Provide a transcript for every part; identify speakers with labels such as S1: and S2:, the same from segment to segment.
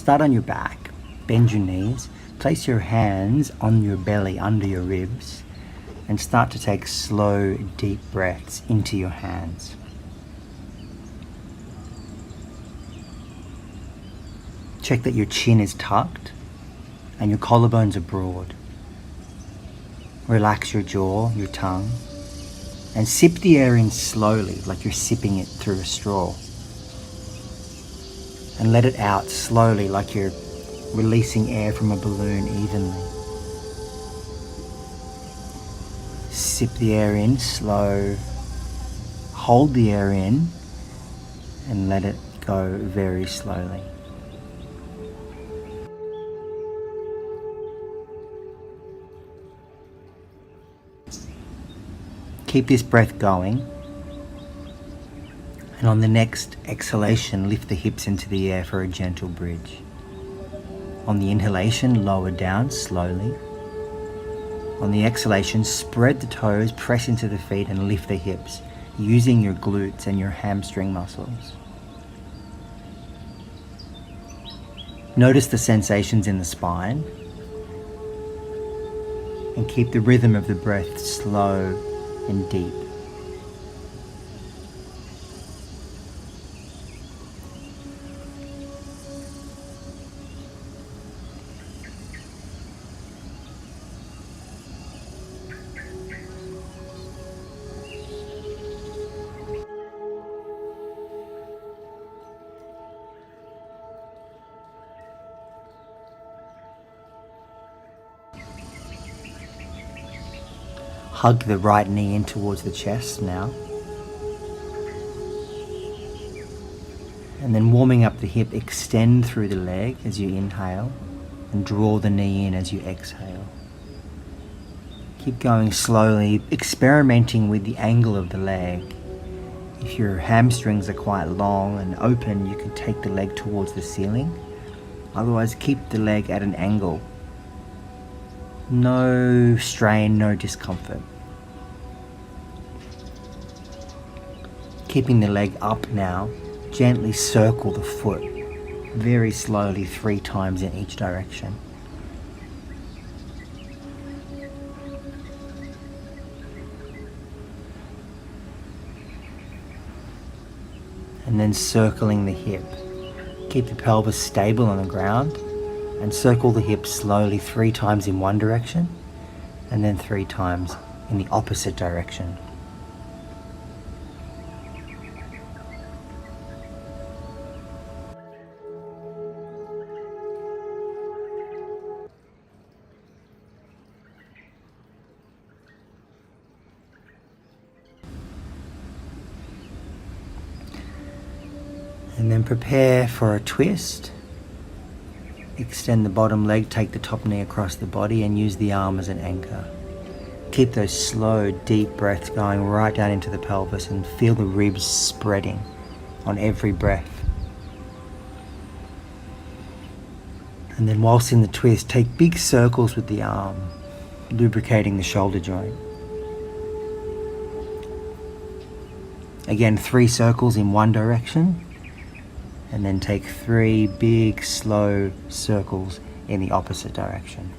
S1: start on your back, bend your knees, place your hands on your belly under your ribs, and start to take slow, deep breaths into your hands. Check that your chin is tucked and your collarbones are broad. Relax your jaw, your tongue, and sip the air in slowly, like you're sipping it through a straw. And let it out slowly, like you're releasing air from a balloon evenly. Sip the air in slow, hold the air in, and let it go very slowly. Keep this breath going, and on the next exhalation, lift the hips into the air for a gentle bridge. On the inhalation, lower down slowly. On the exhalation, spread the toes, press into the feet and lift the hips, using your glutes and your hamstring muscles. Notice the sensations in the spine, and keep the rhythm of the breath slow and deep. Hug the right knee in towards the chest now. And then warming up the hip, extend through the leg as you inhale and draw the knee in as you exhale. Keep going slowly, experimenting with the angle of the leg. If your hamstrings are quite long and open, you can take the leg towards the ceiling. Otherwise, keep the leg at an angle. No strain, no discomfort. Keeping the leg up now, gently circle the foot very slowly 3 times in each direction. And then circling the hip. Keep the pelvis stable on the ground and circle the hip slowly 3 times in one direction and then 3 times in the opposite direction. And then prepare for a twist. Extend the bottom leg, take the top knee across the body and use the arm as an anchor. Keep those slow, deep breaths going right down into the pelvis and feel the ribs spreading on every breath. And then whilst in the twist, take big circles with the arm, lubricating the shoulder joint. Again, 3 circles in one direction. And then take 3 big, slow circles in the opposite direction.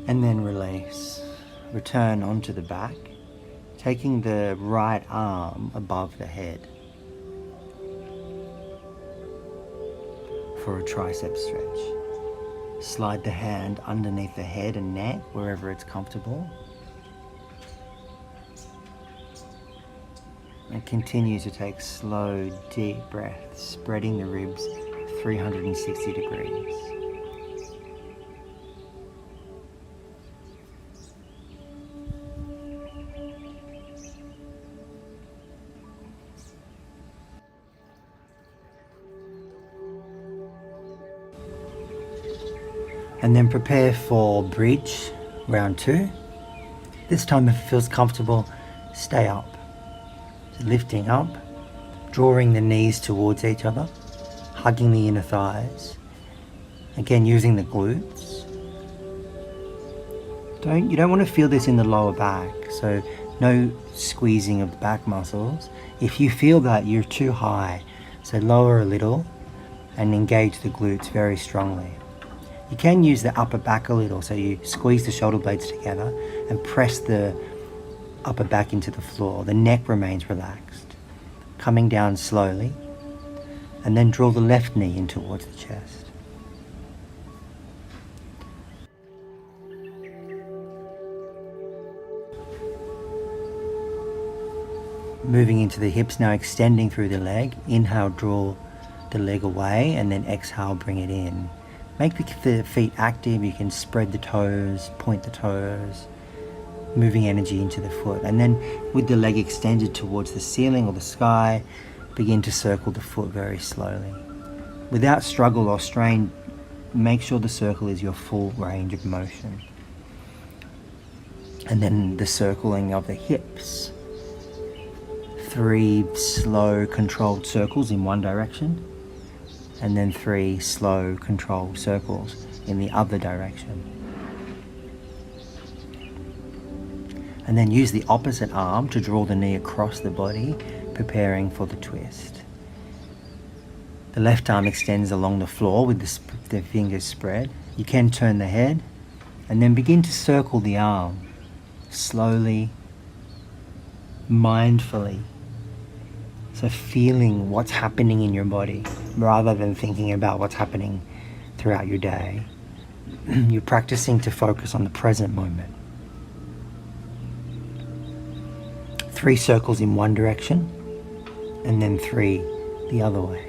S1: And then release. Return onto the back, taking the right arm above the head for a tricep stretch. Slide the hand underneath the head and neck wherever it's comfortable. And continue to take slow, deep breaths, spreading the ribs 360 degrees. And then prepare for bridge, round 2. This time, if it feels comfortable, stay up. So lifting up, drawing the knees towards each other, hugging the inner thighs. Again, using the glutes. You don't want to feel this in the lower back, so no squeezing of the back muscles. If you feel that, you're too high, so lower a little and engage the glutes very strongly. You can use the upper back a little, so you squeeze the shoulder blades together and press the upper back into the floor. The neck remains relaxed. Coming down slowly, and then draw the left knee in towards the chest. Moving into the hips now, extending through the leg. Inhale, draw the leg away, and then exhale, bring it in. Make the feet active. You can spread the toes, point the toes, moving energy into the foot. And then with the leg extended towards the ceiling or the sky, begin to circle the foot very slowly. Without struggle or strain, make sure the circle is your full range of motion. And then the circling of the hips. 3 slow, controlled circles in one direction, and then 3 slow, controlled circles in the other direction. And then use the opposite arm to draw the knee across the body, preparing for the twist. The left arm extends along the floor with the fingers spread. You can turn the head, and then begin to circle the arm, slowly, mindfully. So feeling what's happening in your body rather than thinking about what's happening throughout your day. You're practicing to focus on the present moment. 3 circles in one direction, and then 3 the other way.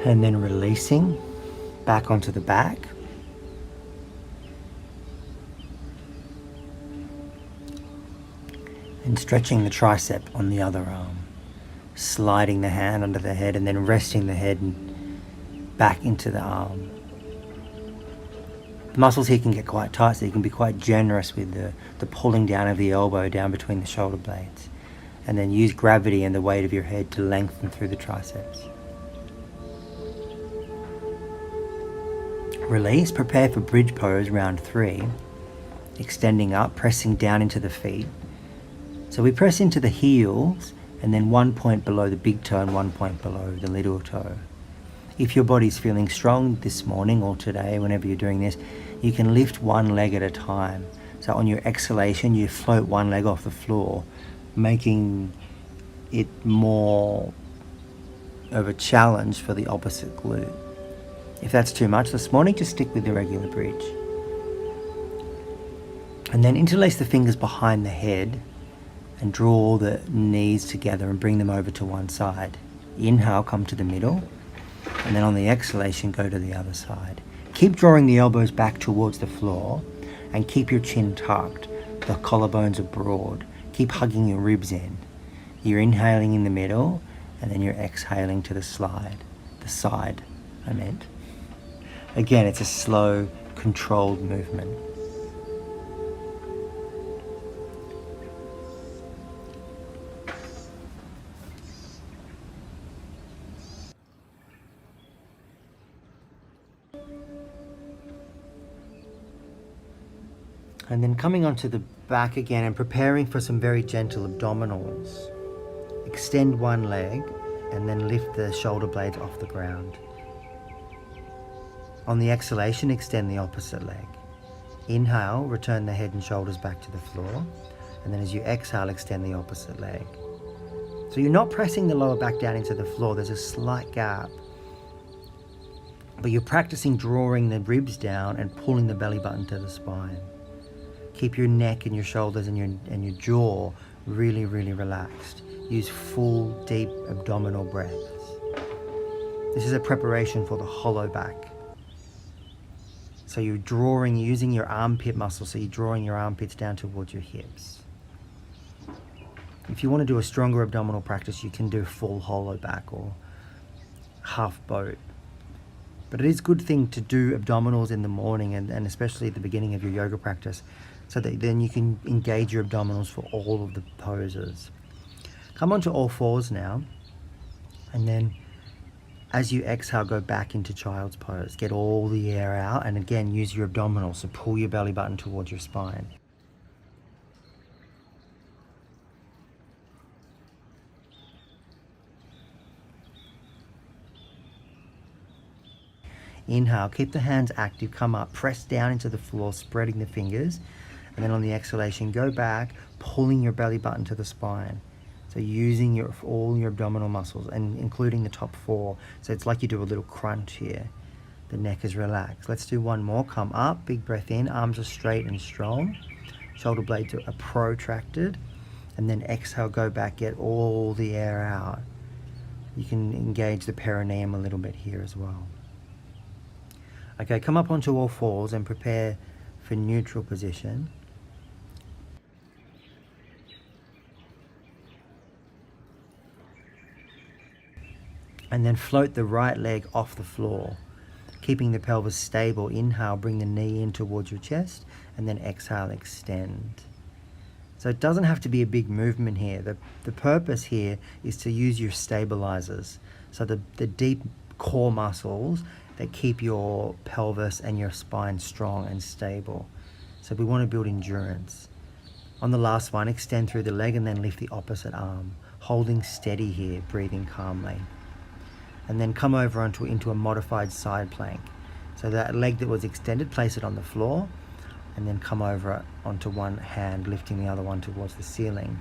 S1: And then releasing back onto the back. And stretching the tricep on the other arm. Sliding the hand under the head and then resting the head back into the arm. The muscles here can get quite tight, so you can be quite generous with the pulling down of the elbow down between the shoulder blades. And then use gravity and the weight of your head to lengthen through the triceps. Release, prepare for bridge pose, round 3. Extending up, pressing down into the feet. So we press into the heels and then 1 point below the big toe and 1 point below the little toe. If your body's feeling strong this morning or today, whenever you're doing this, you can lift one leg at a time. So on your exhalation, you float one leg off the floor, making it more of a challenge for the opposite glute. If that's too much this morning, just stick with the regular bridge. And then interlace the fingers behind the head and draw the knees together and bring them over to one side. Inhale, come to the middle, and then on the exhalation, go to the other side. Keep drawing the elbows back towards the floor and keep your chin tucked. The collarbones are broad. Keep hugging your ribs in. You're inhaling in the middle, and then you're exhaling to the side, I meant. Again, it's a slow, controlled movement. And then coming onto the back again and preparing for some very gentle abdominals. Extend one leg and then lift the shoulder blades off the ground. On the exhalation, extend the opposite leg. Inhale, return the head and shoulders back to the floor. And then as you exhale, extend the opposite leg. So you're not pressing the lower back down into the floor. There's a slight gap. But you're practicing drawing the ribs down and pulling the belly button to the spine. Keep your neck and your shoulders and your jaw really, really relaxed. Use full, deep abdominal breaths. This is a preparation for the hollow back. So you're drawing, using your armpit muscles, so you're drawing your armpits down towards your hips. If you want to do a stronger abdominal practice, you can do full hollow back or half boat. But it is a good thing to do abdominals in the morning and especially at the beginning of your yoga practice, so that then you can engage your abdominals for all of the poses. Come onto all fours now, and then as you exhale, go back into child's pose. Get all the air out, and again, use your abdominals, so pull your belly button towards your spine. Inhale, keep the hands active, come up, press down into the floor, spreading the fingers. And then on the exhalation, go back, pulling your belly button to the spine. So using all your abdominal muscles, and including the top four. So it's like you do a little crunch here. The neck is relaxed. Let's do one more. Come up, big breath in, arms are straight and strong. Shoulder blades are protracted. And then exhale, go back, get all the air out. You can engage the perineum a little bit here as well. Okay, come up onto all fours and prepare for neutral position. And then float the right leg off the floor, keeping the pelvis stable. Inhale, bring the knee in towards your chest, and then exhale, extend. So it doesn't have to be a big movement here. The purpose here is to use your stabilizers. So the deep core muscles that keep your pelvis and your spine strong and stable. So we want to build endurance. On the last one, extend through the leg and then lift the opposite arm, holding steady here, breathing calmly. And then come over into a modified side plank. So that leg that was extended, place it on the floor, and then come over onto one hand, lifting the other one towards the ceiling.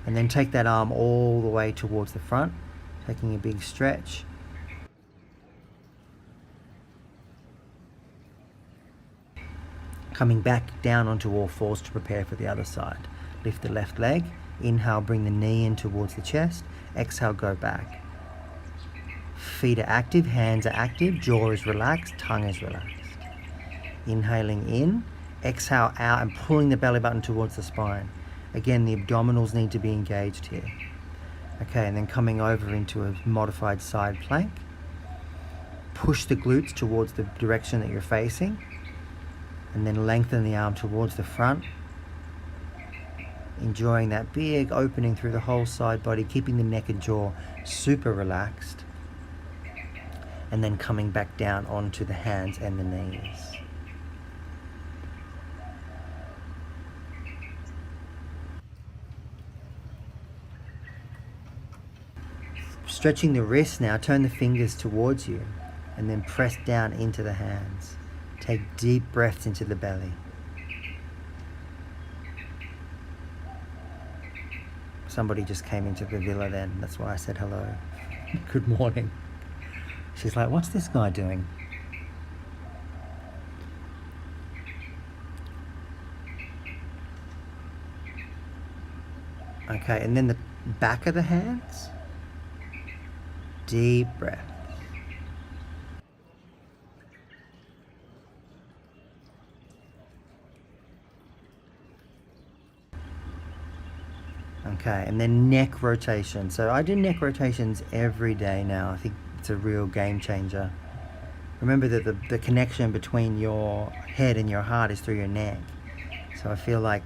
S1: And then take that arm all the way towards the front, taking a big stretch. Coming back down onto all fours to prepare for the other side. Lift the left leg, inhale, bring the knee in towards the chest, exhale, go back. Feet are active, hands are active, jaw is relaxed, tongue is relaxed. Inhaling in, exhale out and pulling the belly button towards the spine. Again, the abdominals need to be engaged here. Okay, and then coming over into a modified side plank. Push the glutes towards the direction that you're facing. And then lengthen the arm towards the front. Enjoying that big opening through the whole side body, keeping the neck and jaw super relaxed. And then coming back down onto the hands and the knees. Stretching the wrists now, turn the fingers towards you and then press down into the hands. Take deep breaths into the belly. Somebody just came into the villa then, that's why I said hello. Good morning. She's like, what's this guy doing? Okay, and then the back of the hands. Deep breath. Okay, and then neck rotation. So I do neck rotations every day now. I think it's a real game changer. Remember that the connection between your head and your heart is through your neck. So I feel like,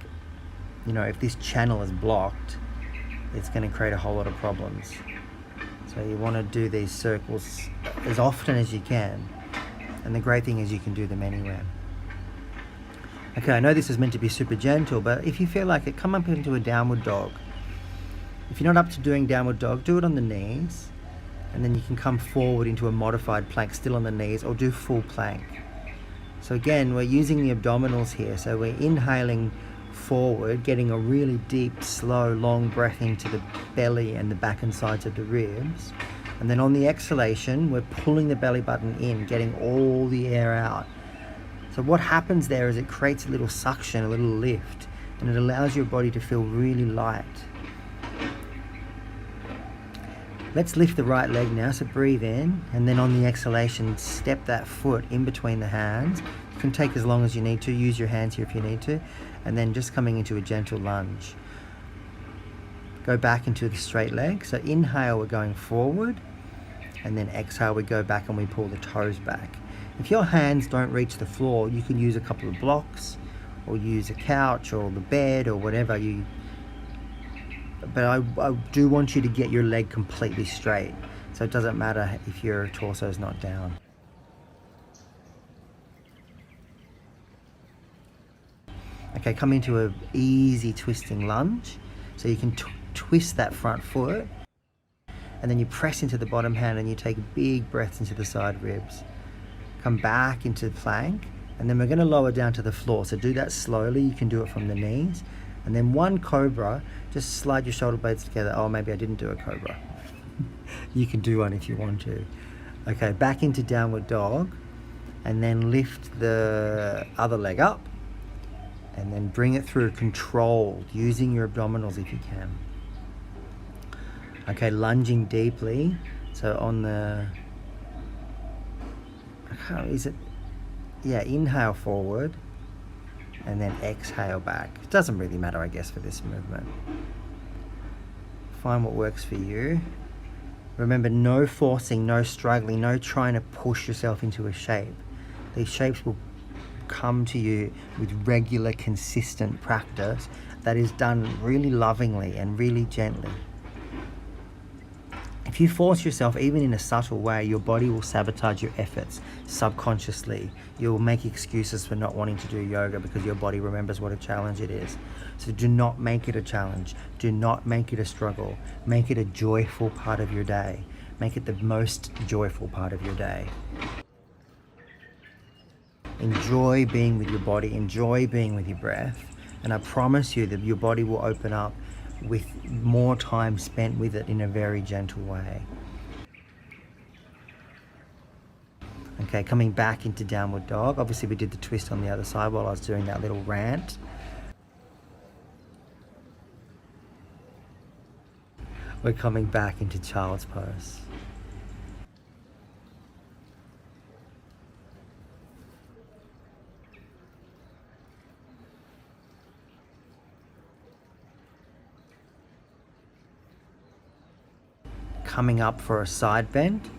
S1: you know, if this channel is blocked, it's going to create a whole lot of problems. So you want to do these circles as often as you can. And the great thing is you can do them anywhere. Okay, I know this is meant to be super gentle, but if you feel like it, come up into a downward dog. If you're not up to doing downward dog, do it on the knees. And then you can come forward into a modified plank, still on the knees, or do full plank. So again, we're using the abdominals here. So we're inhaling forward, getting a really deep, slow, long breath into the belly and the back and sides of the ribs. And then on the exhalation, we're pulling the belly button in, getting all the air out. So what happens there is it creates a little suction, a little lift, and it allows your body to feel really light. Let's lift the right leg now, so breathe in, and then on the exhalation, step that foot in between the hands. You can take as long as you need to, use your hands here if you need to, and then just coming into a gentle lunge. Go back into the straight leg. So inhale, we're going forward, and then exhale, we go back and we pull the toes back. If your hands don't reach the floor, you can use a couple of blocks, or use a couch or the bed or whatever you. But I do want you to get your leg completely straight, so it doesn't matter if your torso is not down. Okay, come into an easy twisting lunge. So you can twist that front foot, and then you press into the bottom hand and you take big breaths into the side ribs. Come back into plank, and then we're going to lower down to the floor. So do that slowly. You can do it from the knees. And then one cobra, just slide your shoulder blades together. Oh, maybe I didn't do a cobra. You can do one if you want to. Okay, back into downward dog, and then lift the other leg up, and then bring it through controlled, using your abdominals if you can. Okay, lunging deeply. So on the, inhale forward, and then exhale back. It doesn't really matter, I guess, for this movement. Find what works for you. Remember, no forcing, no struggling, no trying to push yourself into a shape. These shapes will come to you with regular, consistent practice that is done really lovingly and really gently. If you force yourself, even in a subtle way, your body will sabotage your efforts subconsciously. You'll make excuses for not wanting to do yoga because your body remembers what a challenge it is. So do not make it a challenge. Do not make it a struggle. Make it a joyful part of your day. Make it the most joyful part of your day. Enjoy being with your body. Enjoy being with your breath. And I promise you that your body will open up with more time spent with it in a very gentle way. Okay, coming back into downward dog. Obviously we did the twist on the other side while I was doing that little rant. We're coming back into child's pose. Coming up for a side bend.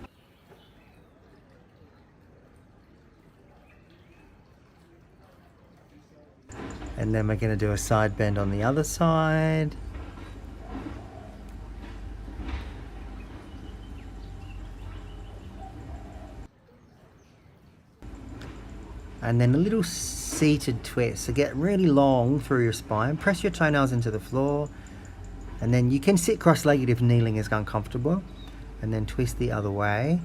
S1: And then we're going to do a side bend on the other side. And then a little seated twist. So get really long through your spine. Press your toenails into the floor. And then you can sit cross-legged if kneeling is uncomfortable. And then twist the other way.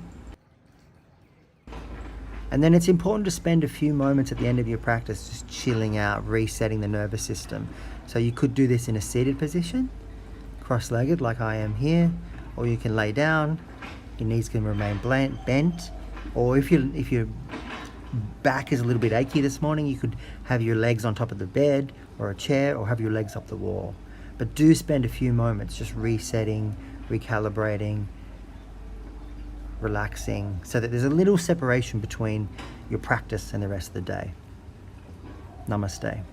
S1: And then it's important to spend a few moments at the end of your practice just chilling out, resetting the nervous system. So you could do this in a seated position, cross-legged like I am here, or you can lay down, your knees can remain bent, or if your back is a little bit achy this morning, you could have your legs on top of the bed or a chair, or have your legs up the wall. But do spend a few moments just resetting, recalibrating, relaxing, so that there's a little separation between your practice and the rest of the day. Namaste.